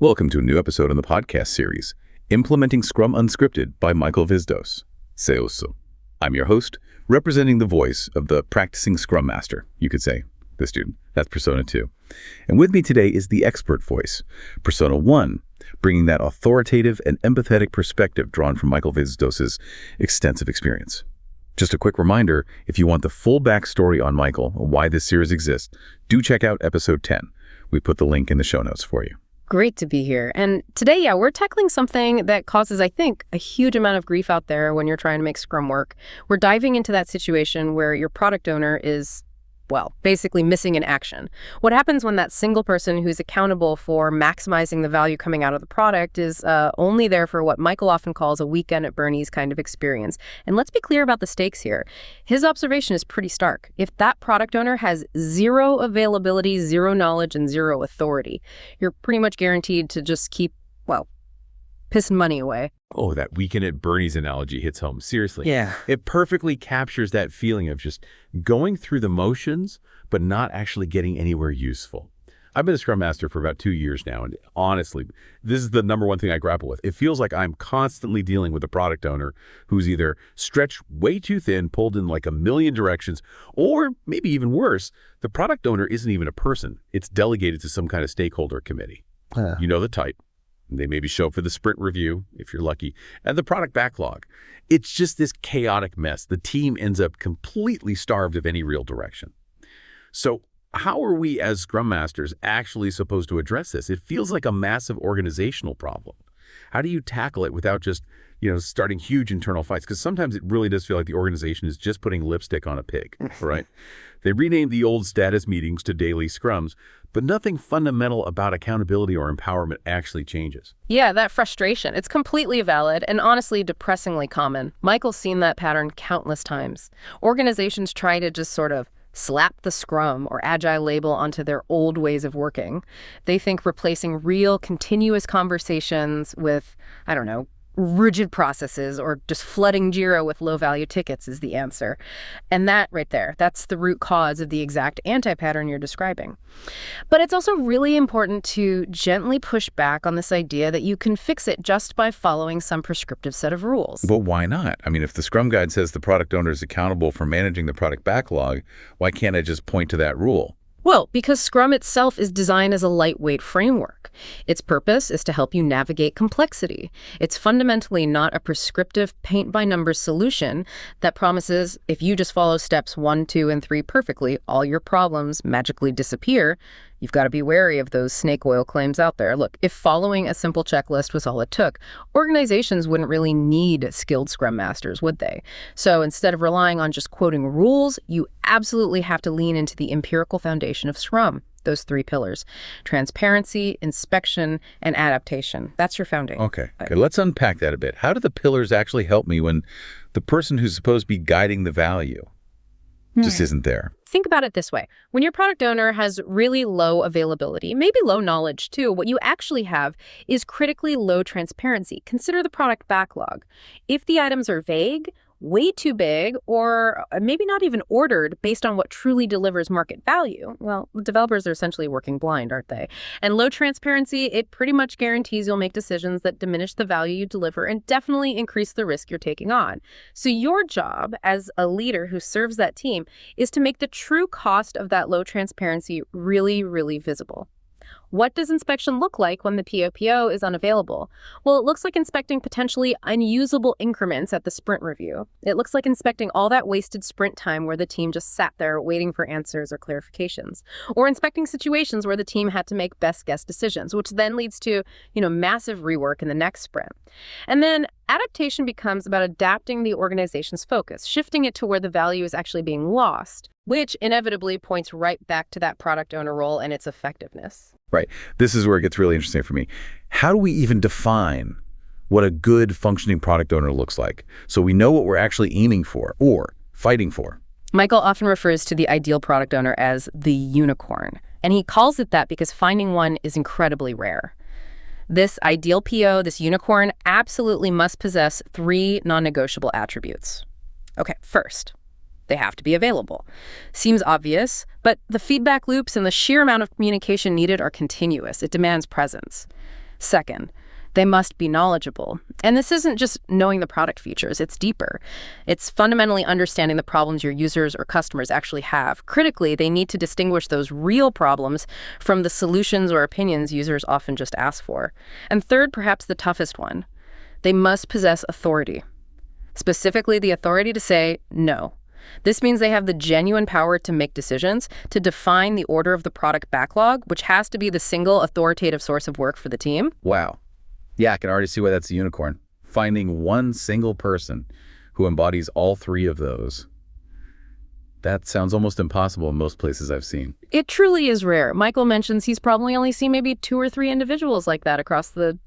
Welcome to a new episode in the podcast series, Implementing Scrum Unscripted by Michael Vizdos. Seoso. I'm your host, representing the voice of the practicing Scrum Master, you could say, the student. That's Persona 2. And with me today is the expert voice, Persona 1, bringing that authoritative and empathetic perspective drawn from Michael Vizdos' extensive experience. Just a quick reminder, if you want the full backstory on Michael, or why this series exists, do check out episode 10. We put the link in the show notes for you. Great to be here. And today, we're tackling something that causes, I think, a huge amount of grief out there when you're trying to make Scrum work. We're diving into that situation where your product owner is, well, basically missing in action. What happens when that single person who's accountable for maximizing the value coming out of the product is only there for what Michael often calls a weekend at Bernie's kind of experience? And let's be clear about the stakes here. His observation is pretty stark. If that product owner has zero availability, zero knowledge, and zero authority, you're pretty much guaranteed to just keep, well, pissing money away. Oh, that weekend at Bernie's analogy hits home. Seriously. Yeah. It perfectly captures that feeling of just going through the motions, but not actually getting anywhere useful. I've been a Scrum Master for about 2 years now, and honestly, this is the number one thing I grapple with. It feels like I'm constantly dealing with a product owner who's either stretched way too thin, pulled in like a million directions, or maybe even worse, the product owner isn't even a person. It's delegated to some kind of stakeholder committee. You know the type. They maybe show up for the sprint review, if you're lucky, and the product backlog. It's just this chaotic mess. The team ends up completely starved of any real direction. So how are we as Scrum Masters actually supposed to address this? It feels like a massive organizational problem. How do you tackle it without just, starting huge internal fights? Because sometimes it really does feel like the organization is just putting lipstick on a pig, right? They renamed the old status meetings to daily scrums, but nothing fundamental about accountability or empowerment actually changes. Yeah, that frustration, it's completely valid and honestly depressingly common. Michael's seen that pattern countless times. Organizations try to just sort of slap the Scrum or Agile label onto their old ways of working. They think replacing real, continuous conversations with, rigid processes or just flooding Jira with low-value tickets is the answer. And that right there, that's the root cause of the exact anti-pattern you're describing. But it's also really important to gently push back on this idea that you can fix it just by following some prescriptive set of rules. But why not? I mean, if the Scrum Guide says the product owner is accountable for managing the product backlog, why can't I just point to that rule? Well, because Scrum itself is designed as a lightweight framework. Its purpose is to help you navigate complexity. It's fundamentally not a prescriptive paint-by-numbers solution that promises if you just follow steps 1, 2, and 3 perfectly, all your problems magically disappear. You've got to be wary of those snake oil claims out there. Look, if following a simple checklist was all it took, organizations wouldn't really need skilled Scrum Masters, would they? So instead of relying on just quoting rules, you absolutely have to lean into the empirical foundation of Scrum, those 3 pillars: transparency, inspection, and adaptation. That's your foundation. Okay, let's unpack that a bit. How do the pillars actually help me when the person who's supposed to be guiding the value just isn't there? Think about it this way. When your product owner has really low availability, maybe low knowledge too, what you actually have is critically low transparency. Consider the product backlog. If the items are vague, way too big, or maybe not even ordered based on what truly delivers market value, well, developers are essentially working blind, aren't they? And low transparency, it pretty much guarantees you'll make decisions that diminish the value you deliver and definitely increase the risk you're taking on. So your job as a leader who serves that team is to make the true cost of that low transparency really, really visible. What does inspection look like when the POPO is unavailable? Well, it looks like inspecting potentially unusable increments at the sprint review. It looks like inspecting all that wasted sprint time where the team just sat there waiting for answers or clarifications. Or inspecting situations where the team had to make best guess decisions, which then leads to, massive rework in the next sprint. And then adaptation becomes about adapting the organization's focus, shifting it to where the value is actually being lost, which inevitably points right back to that product owner role and its effectiveness. Right. This is where it gets really interesting for me. How do we even define what a good functioning product owner looks like so we know what we're actually aiming for or fighting for? Michael often refers to the ideal product owner as the unicorn, and he calls it that because finding one is incredibly rare. This ideal PO, this unicorn, absolutely must possess 3 non-negotiable attributes. Okay, first, they have to be available. Seems obvious, but the feedback loops and the sheer amount of communication needed are continuous. It demands presence. Second, they must be knowledgeable. And this isn't just knowing the product features, it's deeper. It's fundamentally understanding the problems your users or customers actually have. Critically, they need to distinguish those real problems from the solutions or opinions users often just ask for. And third, perhaps the toughest one, they must possess authority. Specifically, the authority to say no. This means they have the genuine power to make decisions, to define the order of the product backlog, which has to be the single authoritative source of work for the team. Wow. Yeah, I can already see why that's a unicorn. Finding one single person who embodies all three of those. That sounds almost impossible in most places I've seen. It truly is rare. Michael mentions he's probably only seen maybe 2 or 3 individuals like that across the,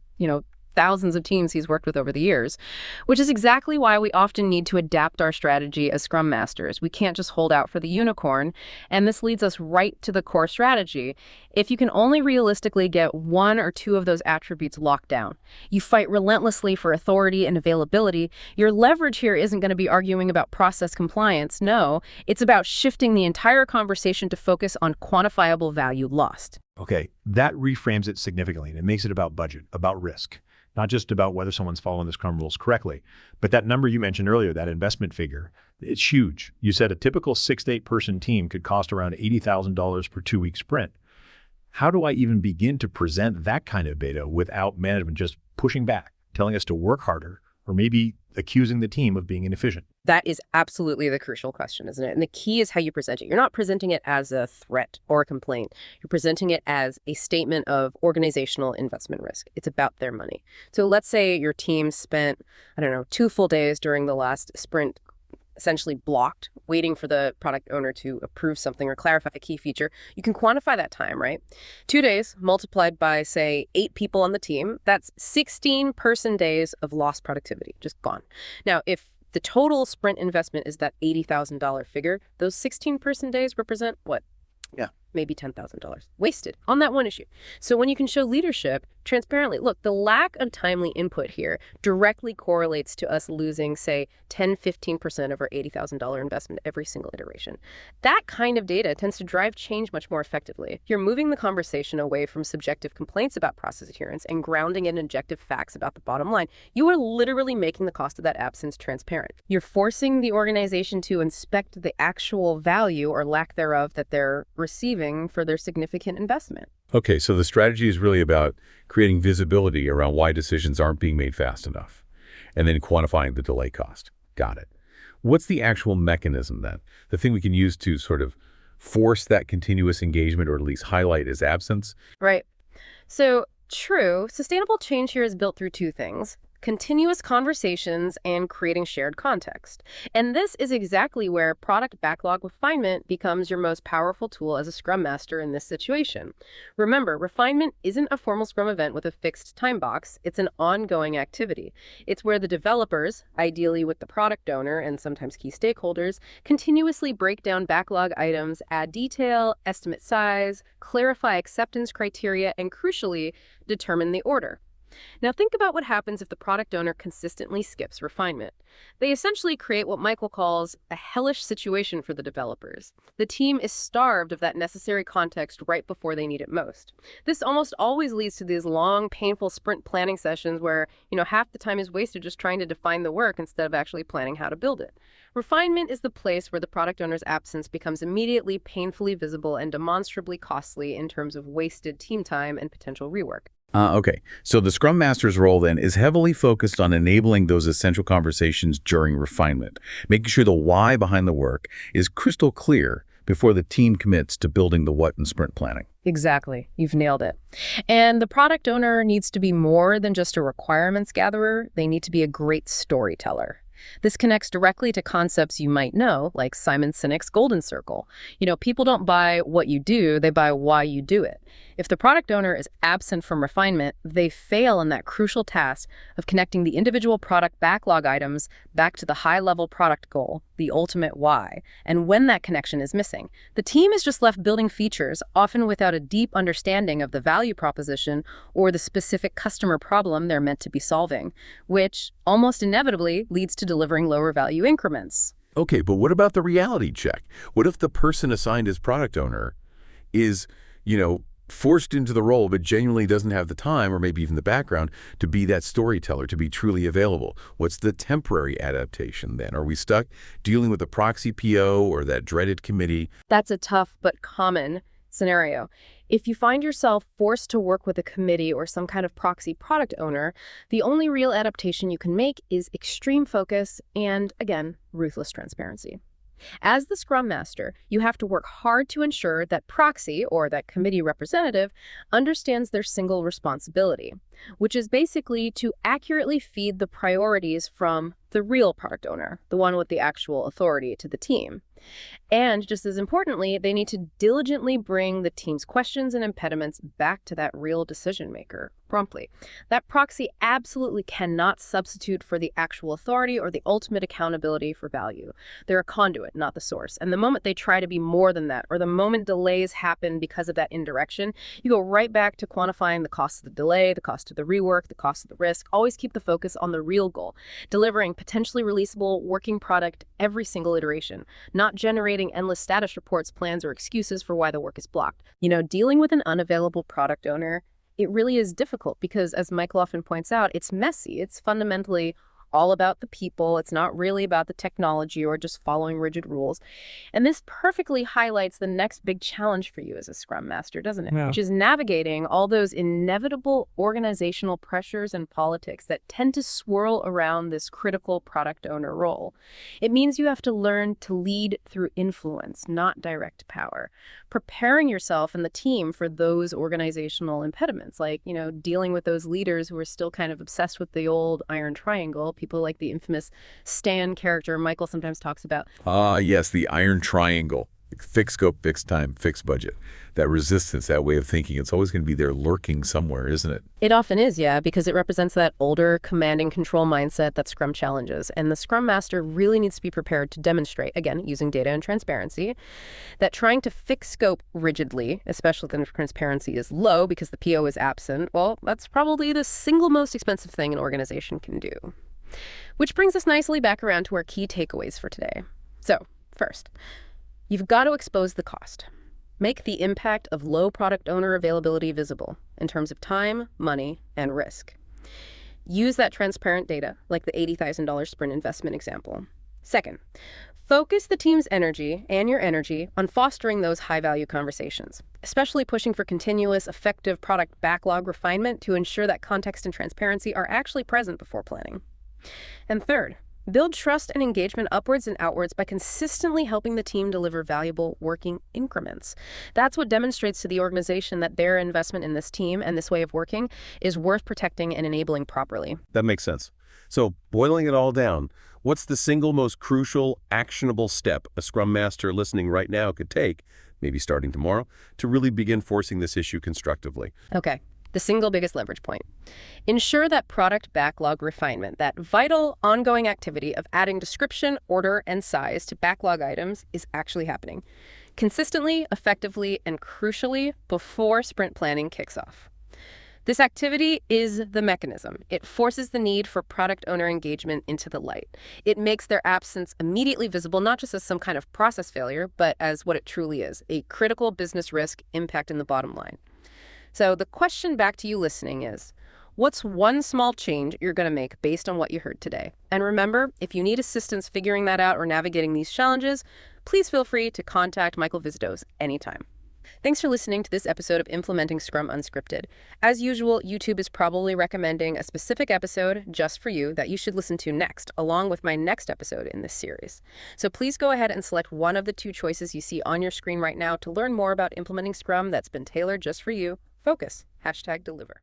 thousands of teams he's worked with over the years, which is exactly why we often need to adapt our strategy as Scrum Masters. We can't just hold out for the unicorn, and this leads us right to the core strategy. If you can only realistically get 1 or 2 of those attributes locked down, you fight relentlessly for authority and availability, your leverage here isn't going to be arguing about process compliance. No, it's about shifting the entire conversation to focus on quantifiable value lost. Okay, that reframes it significantly, and it makes it about budget, about risk. Not just about whether someone's following the Scrum rules correctly. But that number you mentioned earlier, that investment figure, it's huge. You said a typical 6 to 8 person team could cost around $80,000 per 2-week sprint. How do I even begin to present that kind of data without management just pushing back, telling us to work harder, or maybe accusing the team of being inefficient? That is absolutely the crucial question, isn't it? And the key is how you present it. You're not presenting it as a threat or a complaint. You're presenting it as a statement of organizational investment risk. It's about their money. So let's say your team spent, 2 full days during the last sprint essentially blocked, waiting for the product owner to approve something or clarify a key feature. You can quantify that time, right? 2 days multiplied by, say, 8 people on the team, that's 16 person days of lost productivity, just gone. Now, if the total sprint investment is that $80,000 figure, those 16 person days represent what? Yeah. Maybe $10,000 wasted on that one issue. So when you can show leadership transparently, look, the lack of timely input here directly correlates to us losing, say, 10-15% of our $80,000 investment every single iteration. That kind of data tends to drive change much more effectively. You're moving the conversation away from subjective complaints about process adherence and grounding in objective facts about the bottom line. You are literally making the cost of that absence transparent. You're forcing the organization to inspect the actual value or lack thereof that they're receiving for their significant investment. Okay, so the strategy is really about creating visibility around why decisions aren't being made fast enough, and then quantifying the delay cost. Got it. What's the actual mechanism then? The thing we can use to sort of force that continuous engagement or at least highlight its absence? Right. So, true, sustainable change here is built through 2 things: continuous conversations and creating shared context. And this is exactly where product backlog refinement becomes your most powerful tool as a Scrum Master in this situation. Remember, refinement isn't a formal Scrum event with a fixed time box. It's an ongoing activity. It's where the developers, ideally with the product owner and sometimes key stakeholders, continuously break down backlog items, add detail, estimate size, clarify acceptance criteria, and crucially, determine the order. Now think about what happens if the product owner consistently skips refinement. They essentially create what Michael calls a hellish situation for the developers. The team is starved of that necessary context right before they need it most. This almost always leads to these long, painful sprint planning sessions where, half the time is wasted just trying to define the work instead of actually planning how to build it. Refinement is the place where the product owner's absence becomes immediately painfully visible and demonstrably costly in terms of wasted team time and potential rework. Okay, so the Scrum Master's role then is heavily focused on enabling those essential conversations during refinement, making sure the why behind the work is crystal clear before the team commits to building the what in sprint planning. Exactly. You've nailed it. And the product owner needs to be more than just a requirements gatherer. They need to be a great storyteller. This connects directly to concepts you might know, like Simon Sinek's Golden Circle. People don't buy what you do, they buy why you do it. If the product owner is absent from refinement, they fail in that crucial task of connecting the individual product backlog items back to the high-level product goal, the ultimate why. And when that connection is missing, the team is just left building features, often without a deep understanding of the value proposition or the specific customer problem they're meant to be solving, which almost inevitably leads to delivering lower value increments. Okay, but what about the reality check? What if the person assigned as product owner is, forced into the role but genuinely doesn't have the time or maybe even the background to be that storyteller, to be truly available. What's the temporary adaptation then? Are we stuck dealing with a proxy PO or that dreaded committee? That's a tough but common scenario. If you find yourself forced to work with a committee or some kind of proxy product owner, the only real adaptation you can make is extreme focus and, again, ruthless transparency. As the Scrum Master, you have to work hard to ensure that proxy, or that committee representative, understands their single responsibility, which is basically to accurately feed the priorities from the real product owner, the one with the actual authority, to the team. And just as importantly, they need to diligently bring the team's questions and impediments back to that real decision maker promptly. That proxy absolutely cannot substitute for the actual authority or the ultimate accountability for value. They're a conduit, not the source. And the moment they try to be more than that, or the moment delays happen because of that indirection, you go right back to quantifying the cost of the delay, the cost of the rework, the cost of the risk. Always keep the focus on the real goal, delivering potentially releasable working product every single iteration, not generating endless status reports, plans, or excuses for why the work is blocked. Dealing with an unavailable product owner, it really is difficult because, as Michael often points out, it's messy. It's fundamentally all about the people. It's not really about the technology or just following rigid rules. And this perfectly highlights the next big challenge for you as a Scrum Master, doesn't it? Yeah. Which is navigating all those inevitable organizational pressures and politics that tend to swirl around this critical product owner role. It means you have to learn to lead through influence, not direct power. Preparing yourself and the team for those organizational impediments, like, dealing with those leaders who are still kind of obsessed with the old iron triangle, people like the infamous Stan character Michael sometimes talks about. Yes, the iron triangle. Fixed scope, fixed time, fixed budget. That resistance, that way of thinking, it's always going to be there lurking somewhere, isn't it? It often is, yeah, because it represents that older command and control mindset that Scrum challenges. And the Scrum Master really needs to be prepared to demonstrate, again, using data and transparency, that trying to fix scope rigidly, especially when transparency is low because the PO is absent, well, that's probably the single most expensive thing an organization can do. Which brings us nicely back around to our key takeaways for today. So, first, you've got to expose the cost. Make the impact of low product owner availability visible in terms of time, money, and risk. Use that transparent data, like the $80,000 sprint investment example. Second, focus the team's energy and your energy on fostering those high-value conversations, especially pushing for continuous, effective product backlog refinement to ensure that context and transparency are actually present before planning. And third, build trust and engagement upwards and outwards by consistently helping the team deliver valuable working increments. That's what demonstrates to the organization that their investment in this team and this way of working is worth protecting and enabling properly. That makes sense. So, boiling it all down, what's the single most crucial, actionable step a Scrum Master listening right now could take, maybe starting tomorrow, to really begin forcing this issue constructively? Okay. The single biggest leverage point. Ensure that product backlog refinement, that vital ongoing activity of adding description, order, and size to backlog items is actually happening consistently, effectively, and crucially before sprint planning kicks off. This activity is the mechanism. It forces the need for product owner engagement into the light. It makes their absence immediately visible, not just as some kind of process failure, but as what it truly is, a critical business risk impacting the bottom line. So the question back to you listening is, what's one small change you're going to make based on what you heard today? And remember, if you need assistance figuring that out or navigating these challenges, please feel free to contact Michael Vizdos anytime. Thanks for listening to this episode of Implementing Scrum Unscripted. As usual, YouTube is probably recommending a specific episode just for you that you should listen to next, along with my next episode in this series. So please go ahead and select one of the two choices you see on your screen right now to learn more about implementing Scrum that's been tailored just for you. Focus. #deliver.